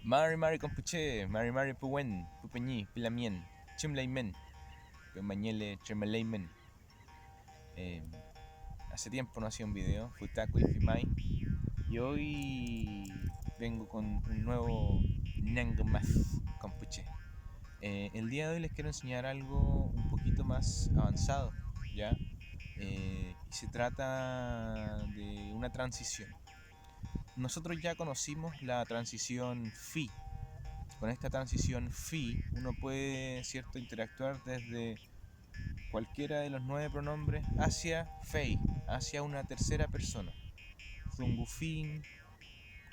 Mari Mari Compuche, Mari Mari Puen, Pupeñi, Pilamien, Chimlaymen, Pemañele, Chemelaymen. Hace tiempo no hacía un video, Futaku y Fimai, y hoy vengo con un nuevo Nangmas Compuche. El día de hoy les quiero enseñar algo un poquito más avanzado, ¿ya? Y se trata de una transición. Nosotros ya conocimos la transición Phi. Con esta transición Phi uno puede, cierto, interactuar desde cualquiera de los 9 pronombres hacia Fei, hacia una tercera persona. Zungufin,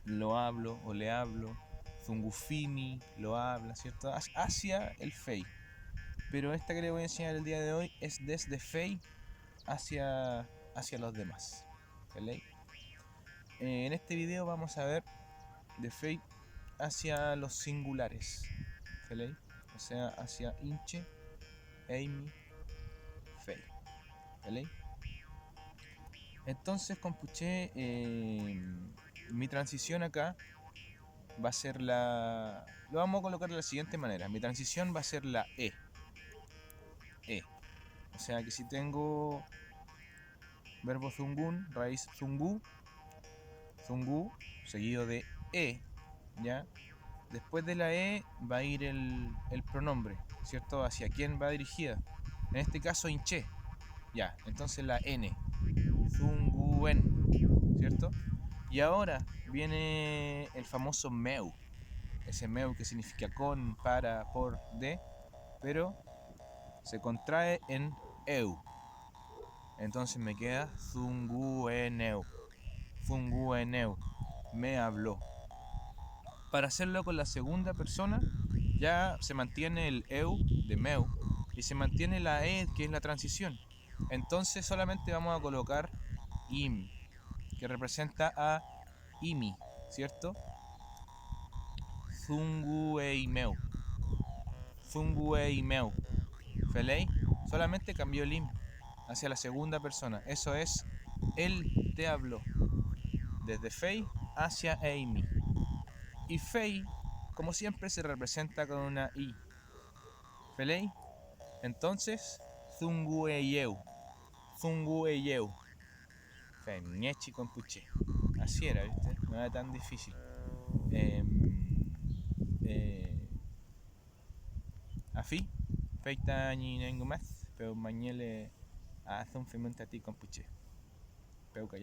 lo hablo o le hablo. Zungufini, lo habla, ¿cierto? Hacia el Fei. Pero esta que les voy a enseñar el día de hoy es desde Fei hacia los demás. ¿Vale? En este video vamos a ver de Fei hacia los singulares. ¿Vale? O sea, hacia Inche, Amy, Fei. ¿Vale? Entonces, compuché, mi transición acá va a ser la... Lo vamos a colocar de la siguiente manera. Mi transición va a ser la E. E. O sea que si tengo verbo zungun, raíz zungu, zungu, seguido de E, ¿ya? Después de la E va a ir el pronombre, ¿cierto? ¿Hacia quién va dirigida? En este caso, inche. Ya, entonces la N. Zunguen, ¿cierto? Y ahora viene el famoso meu. Ese meu que significa con, para, por, de, pero se contrae en eu. Entonces me queda zungueneu. Zungueneu. Me habló. Para hacerlo con la segunda persona, ya se mantiene el eu de meu y se mantiene la e, que es la transición. Entonces solamente vamos a colocar im, que representa a imi, ¿cierto? Zungueimeu. Zungueimeu. Felei solamente cambió el im hacia la segunda persona. Eso es, él te habló. Desde Fei hacia Amy. Y Fei, como siempre, se representa con una I. ¿Felei? Entonces, Zungueyeu. Zungueyeu. Femñechi con puche. Así era, ¿viste? No era tan difícil. Afi, feita ni nengo más, pero mañana hace un femente a ti con puche. Peu callar.